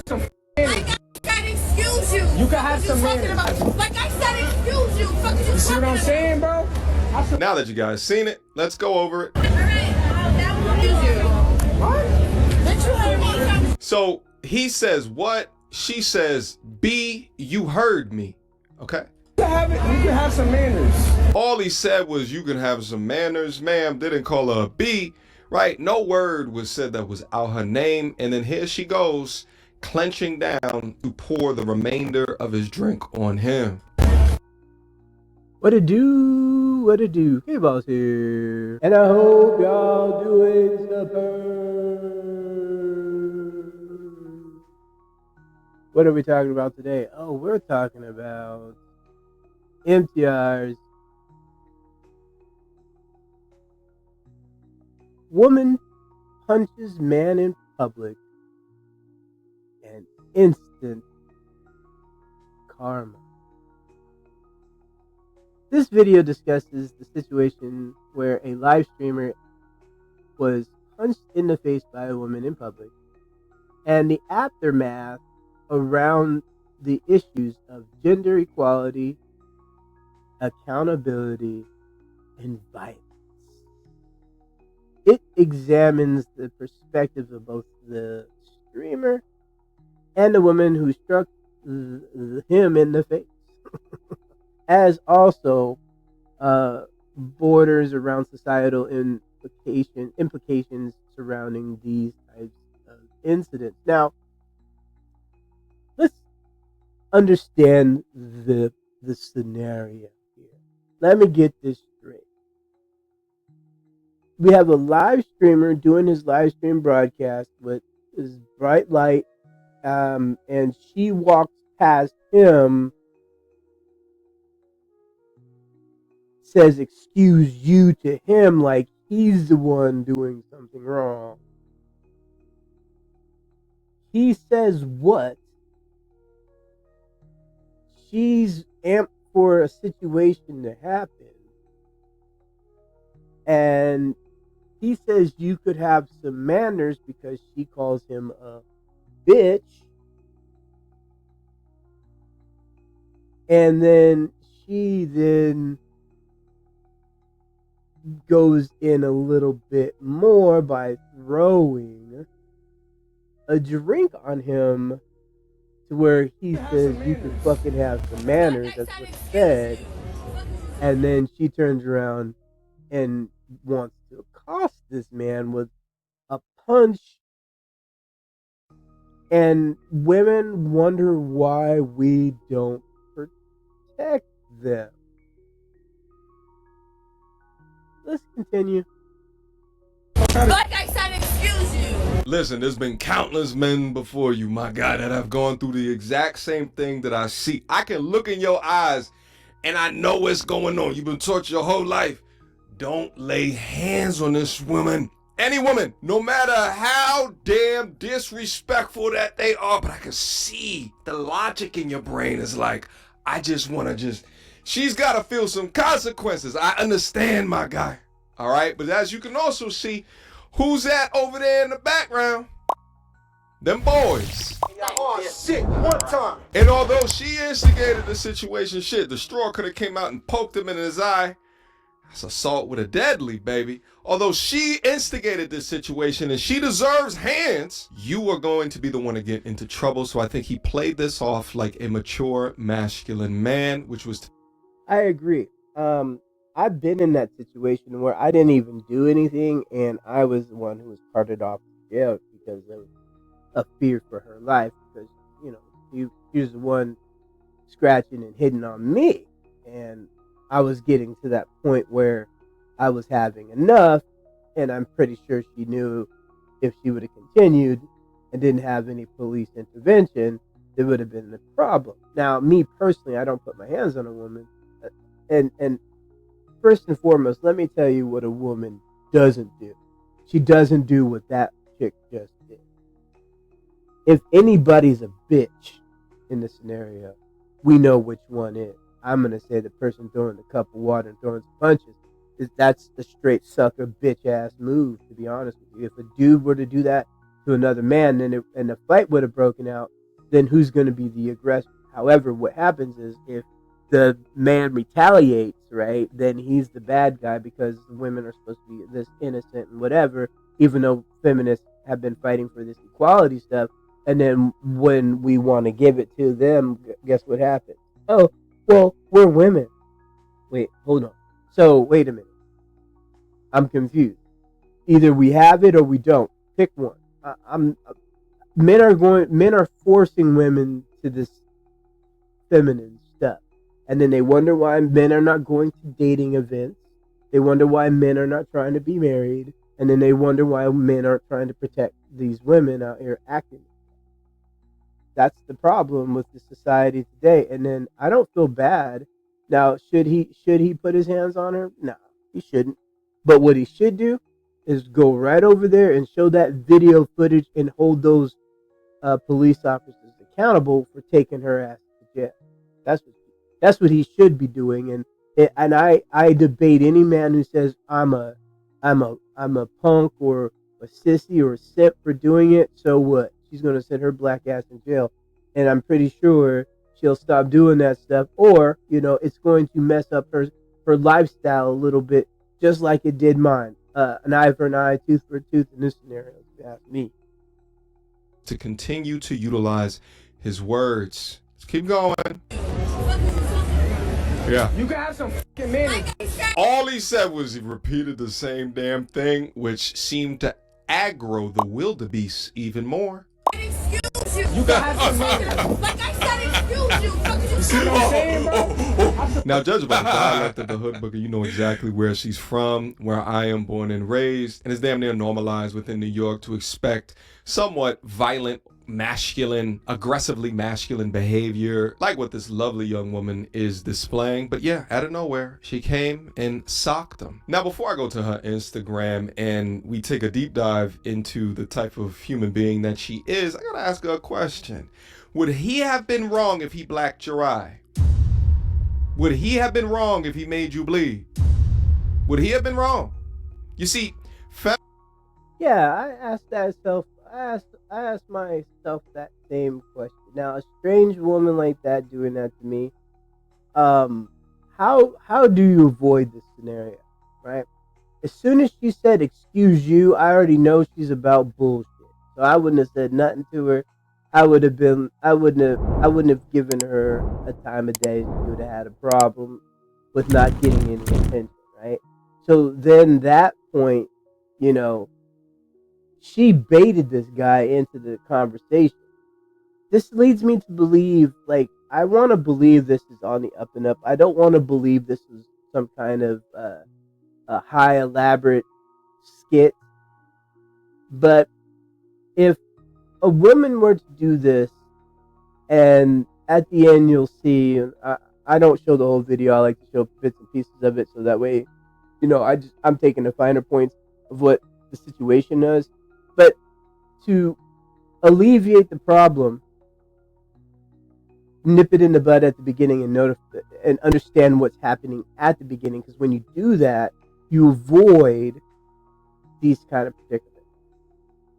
some Like I said, excuse you. You can have some manners. Like I said, excuse you. Fuck is You see what I'm saying, bro? Now that you guys seen it, let's go over it. So he says what? She says B, you heard me. Okay? You can have some manners. All he said was you can have some manners, ma'am. Didn't call her a B, right? No word was said that was out her name. And then here she goes, clenching down to pour the remainder of his drink on him. What it do? What it do? K-Boss here. And I hope y'all doing super. What are we talking about today? Oh, we're talking about MTR's woman punches man in public and instant karma. This video discusses the situation where a live streamer was punched in the face by a woman in public and the aftermath around the issues of gender equality, accountability, and violence. It examines the perspectives of both the streamer and the woman who struck him in the face, as also borders around societal implications surrounding these types of incidents. Now, let's understand the scenario here. Let me get this straight. We have a live streamer doing his live stream broadcast with his bright light, and she walks past him, says excuse you to him like he's the one doing something wrong. He says what? She's amped for a situation to happen. And he says you could have some manners because she calls him a bitch. And then she goes in a little bit more by throwing a drink on him to where he says you can fucking have some manners. That's what he said. And then she turns around and wants to accost this man with a punch. And women wonder why we don't protect them. Let's continue. Like I said, excuse you. Listen, there's been countless men before you, my guy, that have gone through the exact same thing that I see. I can look in your eyes and I know what's going on. You've been taught your whole life. Don't lay hands on this woman. Any woman, no matter how damn disrespectful that they are, but I can see the logic in your brain is like, I just want to she's got to feel some consequences. I understand, my guy. All right. But as you can also see, who's that over there in the background? Them boys. Oh, shit. One time. And although she instigated the situation, shit, the straw could have came out and poked him in his eye. That's assault with a deadly, baby. Although she instigated this situation and she deserves hands, you are going to be the one to get into trouble. So I think he played this off like a mature, masculine man, which was... I agree. I've been in that situation where I didn't even do anything and I was the one who was carted off to jail because of a fear for her life, because, you know, she was the one scratching and hitting on me. And I was getting to that point where I was having enough, and I'm pretty sure she knew if she would have continued and didn't have any police intervention, there would have been a problem. Now, me personally, I don't put my hands on a woman. And first and foremost, let me tell you what a woman doesn't do. She doesn't do what that chick just did. If anybody's a bitch in the scenario, we know which one is. I'm going to say the person throwing the cup of water and throwing some punches. That's the straight sucker bitch ass move, to be honest with you. If a dude were to do that to another man and the fight would have broken out, then who's going to be the aggressor? However, what happens is if the man retaliates, right, then he's the bad guy because the women are supposed to be this innocent and whatever, even though feminists have been fighting for this equality stuff. And then when we want to give it to them, guess what happens? Oh, well, we're women. Wait, hold on. So, wait a minute. I'm confused. Either we have it or we don't. Pick one. Men are forcing women to this feminine stuff. And then they wonder why men are not going to dating events. They wonder why men are not trying to be married. And then they wonder why men aren't trying to protect these women out here acting. That's the problem with the society today. And then I don't feel bad. Now, should he put his hands on her? No, he shouldn't. But what he should do is go right over there and show that video footage and hold those police officers accountable for taking her ass to jail. That's what he should be doing. And I debate any man who says I'm a punk or a sissy or a simp for doing it. So what? She's gonna sit her black ass in jail, and I'm pretty sure she'll stop doing that stuff, or it's going to mess up her lifestyle a little bit, just like it did mine. An eye for an eye, tooth for a tooth in this scenario, if you ask me. To continue to utilize his words. Let's keep going. Yeah. You can have some fucking manners. All he said was he repeated the same damn thing, which seemed to aggro the wildebeest even more. Excuse you. You can have some manners. Like I said, excuse you. Fucking See what I'm saying, bro? Now, judging by the dialect of the hood booker, you know exactly where she's from, where I am born and raised, and it's damn near normalized within New York to expect somewhat violent, masculine, aggressively masculine behavior, like what this lovely young woman is displaying. But yeah, out of nowhere, she came and socked him. Now, before I go to her Instagram and we take a deep dive into the type of human being that she is, I gotta ask her a question. Would he have been wrong if he blacked your eye? Would he have been wrong if he made you bleed? Would he have been wrong? You see, Yeah, I asked myself that same question. Now, a strange woman like that doing that to me, how do you avoid this scenario, right? As soon as she said "excuse you," I already know she's about bullshit. So I wouldn't have said nothing to her. I wouldn't have given her a time of day. She would have had a problem with not getting any attention, right? So then that point, she baited this guy into the conversation. This leads me to believe, I want to believe this is on the up and up. I don't want to believe this was some kind of a high elaborate skit. But if a woman were to do this, and at the end you'll see, I don't show the whole video. I like to show bits and pieces of it, so that way, I'm taking the finer points of what the situation is. But to alleviate the problem, nip it in the bud at the beginning and understand what's happening at the beginning. Because when you do that, you avoid these kind of predicaments.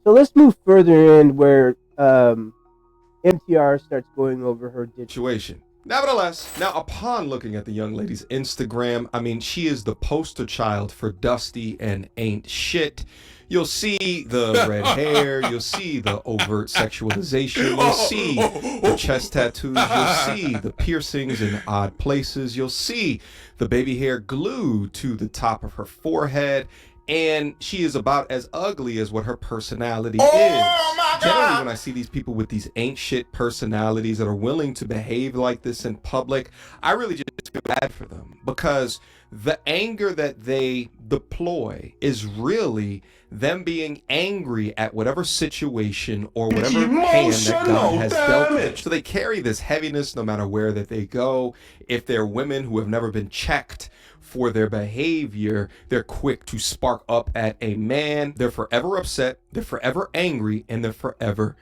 So let's move further in where MTR starts going over her situation. Nevertheless, now upon looking at the young lady's Instagram, I mean, she is the poster child for dusty and ain't shit. You'll see the red hair, you'll see the overt sexualization, you'll see the chest tattoos, you'll see the piercings in odd places, you'll see the baby hair glued to the top of her forehead, and she is about as ugly as what her personality is. Generally, when I see these people with these ain't shit personalities that are willing to behave like this in public, I really just feel bad for them, because the anger that they deploy is really them being angry at whatever situation or whatever hand that God has dealt with. So they carry this heaviness no matter where that they go. If they're women who have never been checked for their behavior, they're quick to spark up at a man. They're forever upset, they're forever angry, and they're forever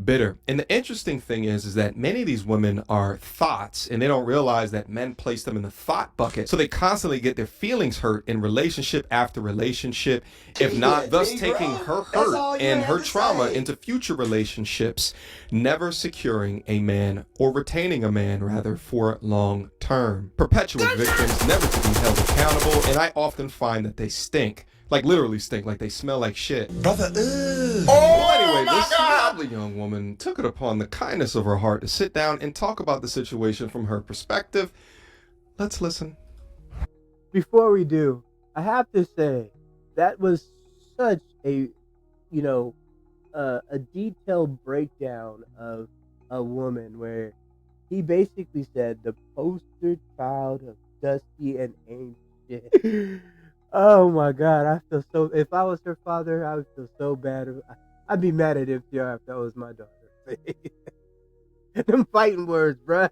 bitter. And the interesting thing is that many of these women are thoughts, and they don't realize that men place them in the thought bucket. So they constantly get their feelings hurt in relationship after relationship, if not, thus taking her hurt and her trauma into future relationships, never securing a man or retaining a man, rather, for long term. Perpetual victims, never to be held accountable, and I often find that they stink. Like literally stink, like they smell like shit. Brother, Well, anyway, this lovely young woman took it upon the kindness of her heart to sit down and talk about the situation from her perspective. Let's listen. Before we do, I have to say that was such a, a detailed breakdown of a woman where he basically said the poster child of Dusty and Angel. Oh my God, I feel so. If I was her father, I would feel so bad. I'd be mad at MTR if that was my daughter. Them fighting words, bruh.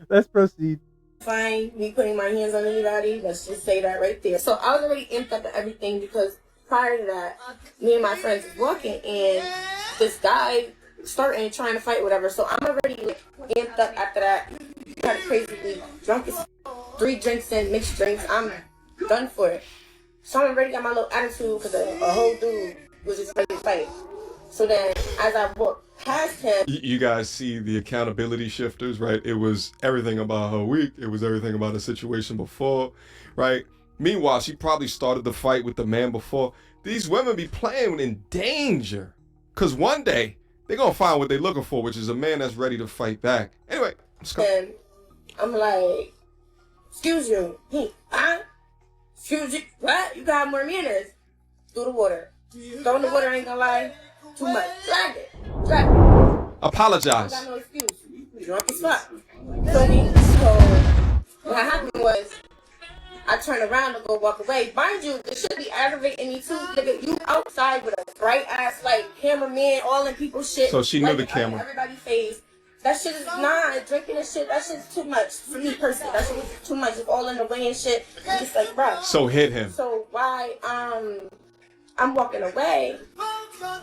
Let's proceed. Fine, me putting my hands on anybody. Let's just say that right there. So I was already amped up at everything because prior to that, me and my friends was walking and this guy started trying to fight, whatever. So I'm already like amped up after that. Kind of crazily drunk as 3 drinks in, mixed drinks. I'm done for it. So I'm already got my little attitude because a whole dude was just ready to fight. So then, as I walked past him, You guys see the accountability shifters, right? It was everything about her week. It was everything about the situation before, right? Meanwhile, she probably started the fight with the man before. These women be playing in danger. Because one day, they're going to find what they're looking for, which is a man that's ready to fight back. Anyway, let's go. and I'm like, excuse you. Excuse you. What? You got more manners. Through the water. Throw in the water, ain't gonna lie. Too much. Drag it. Apologize. I got no excuse. You drunk as fuck. Feel me? So, what happened was, I turned around to go walk away. Mind you, it should be aggravating me too. Nigga, you outside with a bright ass, like, cameraman, all in people's shit. So she knew like, the camera. Everybody's face. That shit is drinking and shit. That shit's too much for me personally. That shit was too much. It's all in the way and shit. I'm just like, bro. So hit him. So why I'm walking away,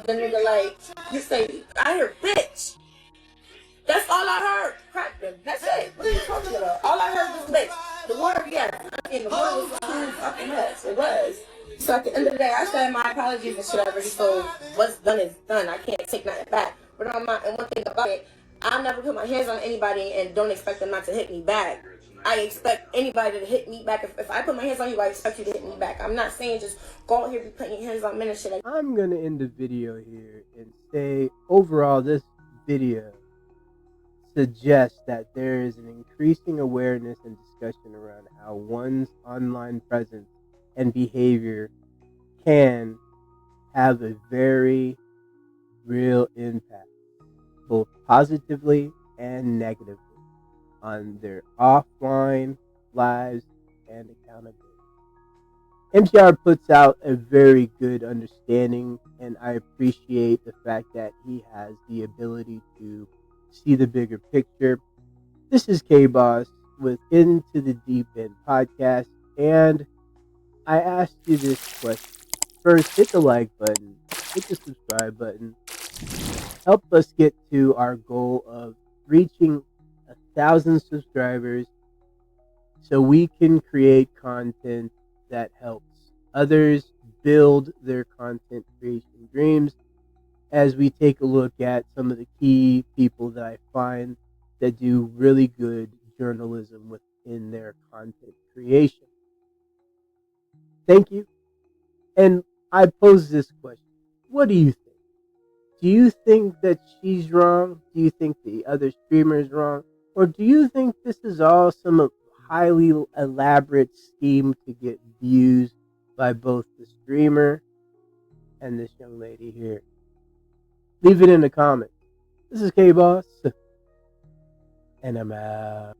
the nigga like, you say, I hear bitch. That's all I heard. Crack them. That's it. What are you talking about? All I heard was bitch. The water, yes. And the water was too fucking much. It was. So at the end of the day, I said my apologies and shit already. So what's done is done. I can't take nothing back. But and one thing about it, I'll never put my hands on anybody and don't expect them not to hit me back. I expect anybody to hit me back. If I put my hands on you, I expect you to hit me back. I'm not saying just go out here and be putting your hands on men and shit. I'm going to end the video here and say, overall, this video suggests that there is an increasing awareness and discussion around how one's online presence and behavior can have a very real impact, both positively and negatively, on their offline lives and accountability. MTR puts out a very good understanding, and I appreciate the fact that he has the ability to see the bigger picture. This is K-Boss with Into the Deep End podcast, and I asked you this question. First, hit the like button, hit the subscribe button. Help us get to our goal of reaching 1,000 subscribers so we can create content that helps others build their content creation dreams, as we take a look at some of the key people that I find that do really good journalism within their content creation. Thank you. And I pose this question. What do you think? Do you think that she's wrong? Do you think the other streamer is wrong? Or do you think this is all some highly elaborate scheme to get views by both the streamer and this young lady here? Leave it in the comments. This is K-Boss, and I'm out.